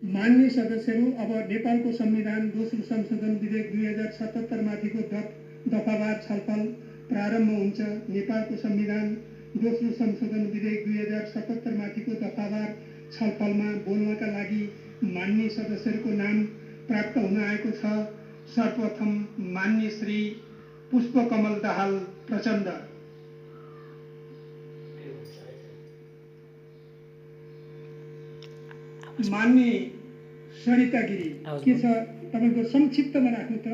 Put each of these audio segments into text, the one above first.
माननीय सदस्यहरू, अब नेपालको संविधान दोस्रो संशोधन विधेयक 2077 माथिको दफावार छलफल प्रारम्भ हुन्छ। नेपालको संविधान दोस्रो संशोधन विधेयक 2077 माथिको दफावार छलफलमा बोल्नका लागि माननीय सदस्यहरूको नाम प्राप्त हुन आएको छ। सर्वप्रथम माननीय श्री पुष्पकमल दाहाल प्रचण्ड। मान्य सरिता गिरी के छ तपाईको संक्षिप्तमा राख्नु त।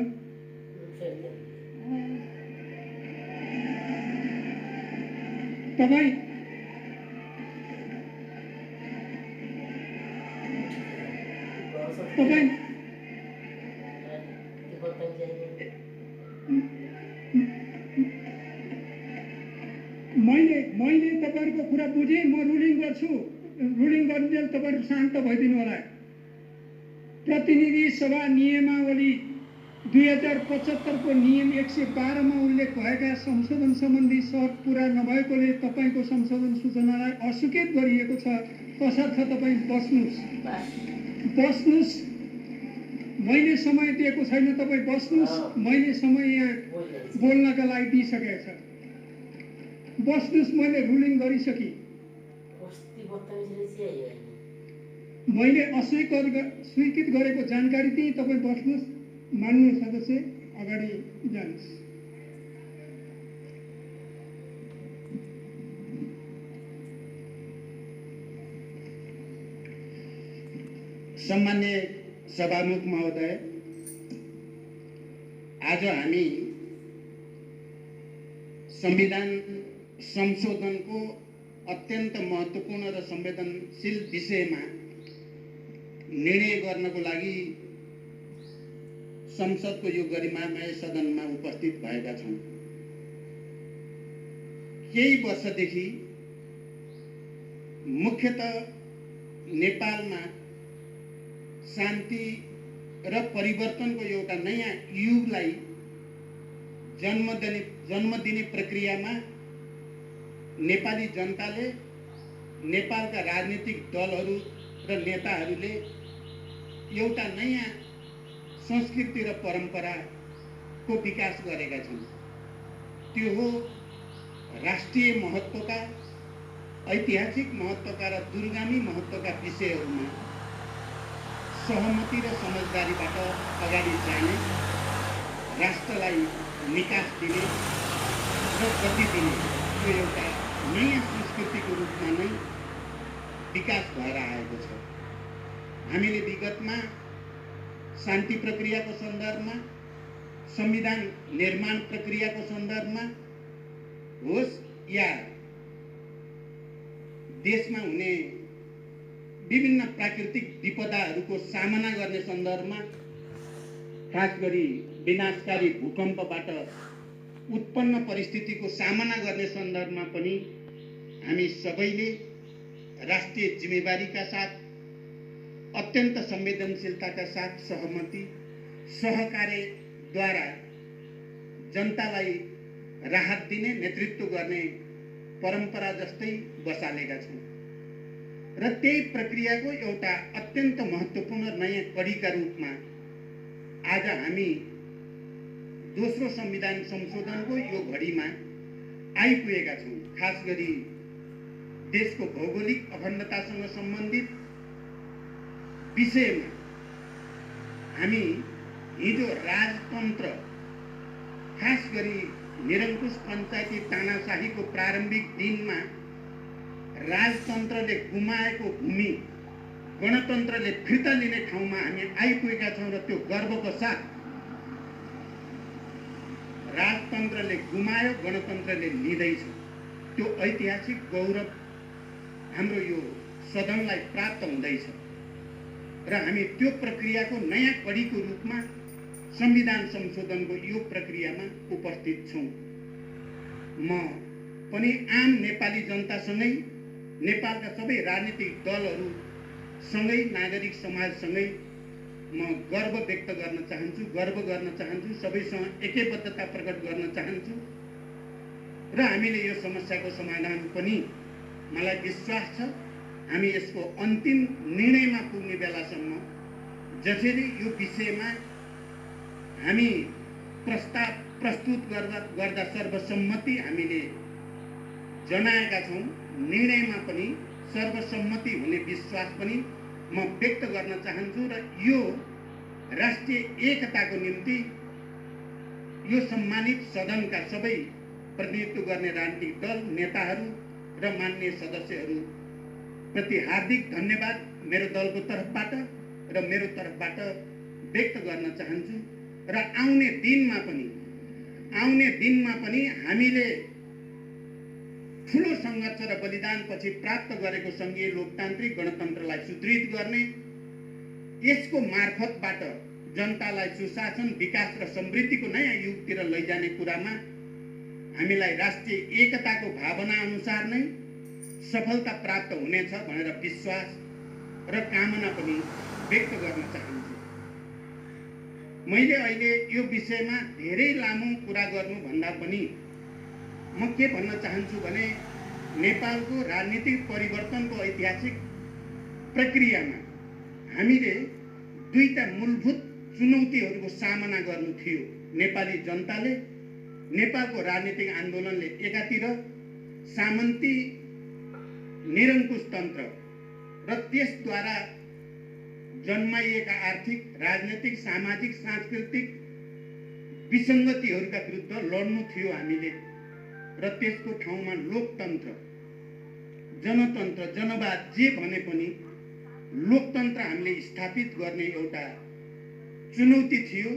तपाईँ मैले तपाईहरुको कुरा बुझेँ। म रुलिङ गर्छु। रुलिङ गर्नुन्जेल तपाईहरु शान्त भइदिनु होला। प्रतिनिधि सभा नियमावली 2075 को नियम 112 मा उल्लेख भएका संशोधन सम्बन्धी शर्त पूरा नभएकोले तपाईको संशोधन सूचनालाई अस्वीकृत गरिएको छ। तसर्थ तपाईँ बस्नुस्। मैले समय दिएको छैन, तपाईँ बस्नुस्। मैले समय यहाँ बोल्नका लागि दिइसकेको छ। बस्नुस्। मैले रुलिङ गरिसके। मैले अस्वीकृत गरेको जानकारी दिएँ। तपाईँ बस्नुस्। माननीय सदस्य अगाडि जानुहोस्। सम्मान्य सभामुख महोदय, आज हामी संविधान संशोधनको अत्यन्त महत्त्वपूर्ण र संवेदनशील विषयमा निर्णय गर्नको लागि संसदको यो गरिमामय सदनमा उपस्थित भएका छौँ। केही वर्षदेखि मुख्यतः नेपालमा शान्ति र परिवर्तनको एउटा नयाँ युगलाई जन्म दिने प्रक्रियामा नेपाली जनताले, नेपालका राजनीतिक दलहरू र नेताहरूले एउटा नयाँ संस्कृति र परम्पराको विकास गरेका छन्। त्यो हो राष्ट्रिय महत्त्वका, ऐतिहासिक महत्त्वका र दूरगामी महत्त्वका विषयहरूमा सहमति र समझदारीबाट अगाडि जाने, राष्ट्रलाई निकास दिने र गति दिने यो एउटा नयाँ संस्कृतिको रूपमा नै विकास भएर आएको छ। हामीले विगतमा शान्ति प्रक्रियाको सन्दर्भमा, संविधान निर्माण प्रक्रियाको सन्दर्भमा होस् या देशमा हुने विभिन्न प्राकृतिक विपदाहरूको सामना गर्ने सन्दर्भमा, खास गरी विनाशकारी भूकम्पबाट उत्पन्न परिस्थितिको सामना गर्ने सन्दर्भमा पनि हामी सबैले राष्ट्रिय जिम्मेवारीका साथ, अत्यन्त संवेदनशीलताका साथ सहमति, सहकार्यद्वारा जनतालाई राहत दिने, नेतृत्व गर्ने परम्परा जस्तै बसालेका छौँ र त्यही प्रक्रियाको एउटा अत्यन्त महत्त्वपूर्ण नयाँ कडीका रूपमा आज हामी दोस्रो संविधान संशोधनको यो घडीमा आइपुगेका छौँ। खास गरी देशको भौगोलिक अखण्डतासँग सम्बन्धित विषयमा हामी हिजो राजतन्त्र, खास गरी निरङ्कुश पञ्चायती तानाशाहीको प्रारम्भिक दिनमा राजतन्त्रले गुमाएको भूमि गणतन्त्रले फिर्ता लिने ठाउँमा हामी आइपुगेका छौँ र त्यो गर्वको साथ राजतन्त्रले गुमायो, गणतन्त्रले लिँदैछ। त्यो ऐतिहासिक गौरव हाम्रो यो सदनलाई प्राप्त हुँदैछ र हामी त्यो प्रक्रियाको नयाँ कडीको रूपमा संविधान संशोधनको यो प्रक्रियामा उपस्थित छौँ। म पनि आम नेपाली जनतासँगै, नेपालका सबै राजनीतिक दलहरूसँगै, नागरिक समाजसँगै म गर्व व्यक्त गर्न चाहन्छु, गर्व गर्न चाहन्छु, सबैसँग एकैबद्धता प्रकट गर्न चाहन्छु र हामीले यो समस्याको समाधान पनि, मलाई विश्वास छ हामी यसको अन्तिम निर्णयमा पुग्ने बेलासम्म जसरी यो विषयमा हामी प्रस्ताव प्रस्तुत गर्दा सर्वसम्मति हामीले जनाएका छौँ। निर्णयमा पनि सर्वसम्मति हुने विश्वास पनि म व्यक्त गर्न चाहन्छु र यो राष्ट्रिय एकताको निम्ति यो सम्मानित सदनका सबै प्रतिनिधित्व गर्ने राजनीतिक दल नेताहरू र माननीय सदस्यहरू प्रति हार्दिक धन्यवाद मेरो दलको तर्फबाट र मेरो तर्फबाट व्यक्त गर्न चाहन्छु र आउने दिनमा पनि हामीले ठुलो सङ्घर्ष र बलिदानपछि प्राप्त गरेको सङ्घीय लोकतान्त्रिक गणतन्त्रलाई सुदृढ गर्ने, यसको मार्फतबाट जनतालाई सुशासन, विकास र समृद्धिको नयाँ युगतिर लैजाने कुरामा हामीलाई राष्ट्रिय एकताको भावना अनुसार नै सफलता प्राप्त हुनेछ भनेर विश्वास र कामना पनि व्यक्त गर्न चाहन्छु। मैले अहिले यो विषयमा धेरै लामो कुरा गर्नुभन्दा पनि म के भन्न चाहन्छु भने नेपालको राजनीतिक परिवर्तनको ऐतिहासिक प्रक्रियामा हामीले दुईटा मूलभूत चुनौतीहरूको सामना गर्नु थियो। नेपाली जनताले, नेपालको राजनीतिक आन्दोलनले एकातिर सामन्ती निरङ्कुश तन्त्र र त्यसद्वारा जन्माइएका आर्थिक, राजनैतिक, सामाजिक, सांस्कृतिक विसङ्गतिहरूका विरुद्ध लड्नु थियो हामीले र त्यसको ठाउँमा लोकतन्त्र, जनतन्त्र, जनवाद जे भने पनि लोकतन्त्र हामीले स्थापित गर्ने एउटा चुनौती थियो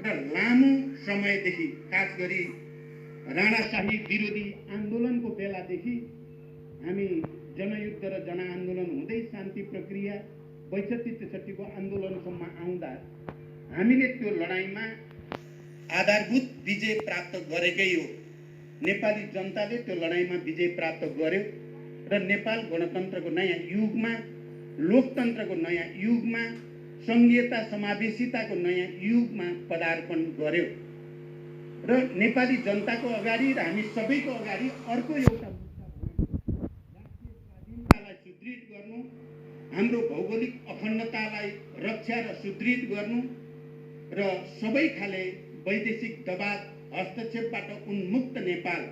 र लामो समयदेखि, खास गरी राणाशाही विरोधी आन्दोलनको बेलादेखि हामी जनयुद्ध र जनआन्दोलन हुँदै शान्ति प्रक्रिया 62-63 को आन्दोलनसम्म आउँदा हामीले त्यो लडाईँमा आधारभूत विजय प्राप्त गरेकै हो। नेपाली जनताले त्यो लडाईँमा विजय प्राप्त गर्यो र नेपाल गणतन्त्रको नयाँ युगमा, लोकतन्त्रको नयाँ युगमा, सङ्घीयता समावेशिताको नयाँ युगमा पदार्पण गर्यो र नेपाली जनताको अगाडि र हामी सबैको अगाडि अर्को एउटा मुद्दा राष्ट्रिय स्वाधीनतालाई सुदृढ गर्नु, हाम्रो भौगोलिक अखण्डतालाई रक्षा र सुदृढ गर्नु र सबै खाले वैदेशिक दबाव हस्तक्षेपबाट उन्मुक्त नेपाल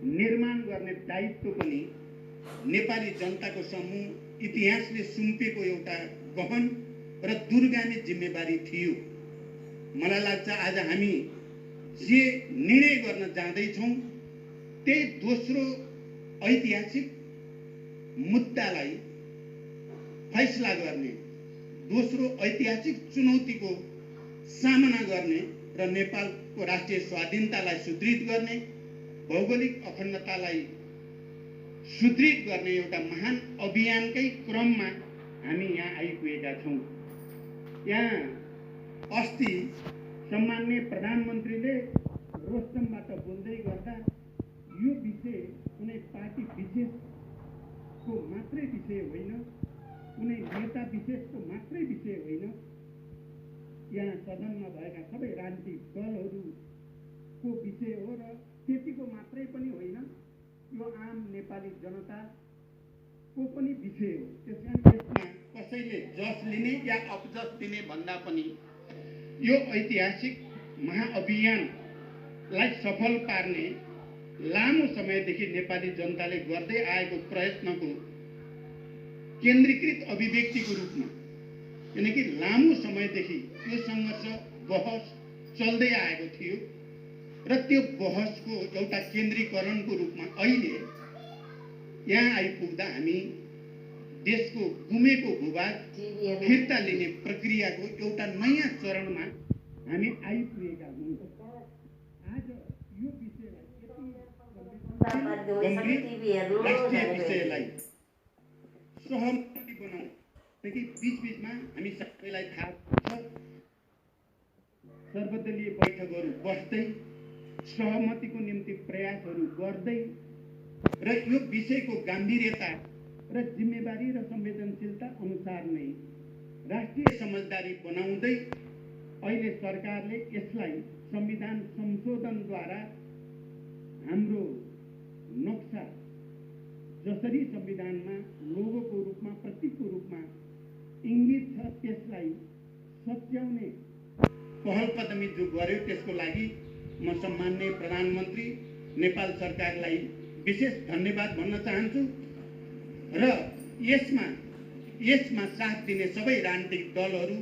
निर्माण गर्ने दायित्व पनि नेपाली जनताको समूह इतिहासले सुम्पेको एउटा गहन र दूरगामी जिम्मेवारी थियो। मलाई लाग्छ आज हामी जे निर्णय गर्न जाँदैछौँ त्यही दोस्रो ऐतिहासिक मुद्दालाई फैसला गर्ने, दोस्रो ऐतिहासिक चुनौतीको सामना गर्ने र नेपालको राष्ट्रिय स्वाधीनतालाई सुदृढ गर्ने, भौगोलिक अखण्डतालाई सुदृढ गर्ने एउटा महान अभियानकै क्रममा हामी यहाँ आइपुगेका छौँ। यहाँ अस्ति सम्माननीय प्रधानमन्त्रीले रोस्टमबाट बोल्दै गर्दा यो विषय कुनै पार्टी विशेषको मात्रै विषय होइन, कुनै नेता विशेषको मात्रै विषय होइन, यहाँ सदनमा भएका सबै राजनीतिक दलहरूको विषय हो र त्यतिको मात्रै पनि होइन, यो आम नेपाली जनताको पनि विषय हो। त्यसकारण यसमा कसैले जस लिने या अपजस दिने भन्दा पनि यो ऐतिहासिक महाअभियानलाई सफल पार्ने लामो समयदेखि नेपाली जनताले गर्दै आएको प्रयत्नको केन्द्रीकृत अभिव्यक्तिको रूपमा, किनकि लामो समयदेखि यो सङ्घर्ष बहस चल्दै आएको थियो र त्यो बहसको एउटा केन्द्रीकरणको रूपमा अहिले यहाँ आइपुग्दा हामी देशको गुमेको भूभाग फिर्ता लिने प्रक्रियाको एउटा नयाँ चरणमा हामी आइपुगेका हौँ। आज यो विषयलाई राष्ट्रिय विषयलाई सहमति बनाऊ, किनकि बीचबीचमा हामी सबैलाई थाहा छ सर्वदलीय बैठकहरू बस्दै सहमतिको निम्ति प्रयासहरू गर्दै र यो विषयको गम्भीरता र जिम्मेवारी र संवेदनशीलता अनुसार नै राष्ट्रिय समझदारी बनाउँदै अहिले सरकारले यसलाई संविधान संशोधनद्वारा हाम्रो नक्सा जसरी संविधानमा लोगोको रूपमा, प्रतीकको रूपमा इङ्गित छ त्यसलाई सच्याउने पहल कदमी जो गर्यो त्यसको लागि म सम्माननीय प्रधानमन्त्री नेपाल सरकारलाई विशेष धन्यवाद भन्न चाहन्छु र यसमा साथ दिने सबै राजनीतिक दलहरू,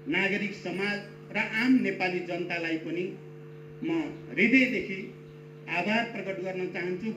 नागरिक समाज र आम नेपाली जनतालाई पनि म हृदयदेखि आभार प्रकट गर्न चाहन्छु।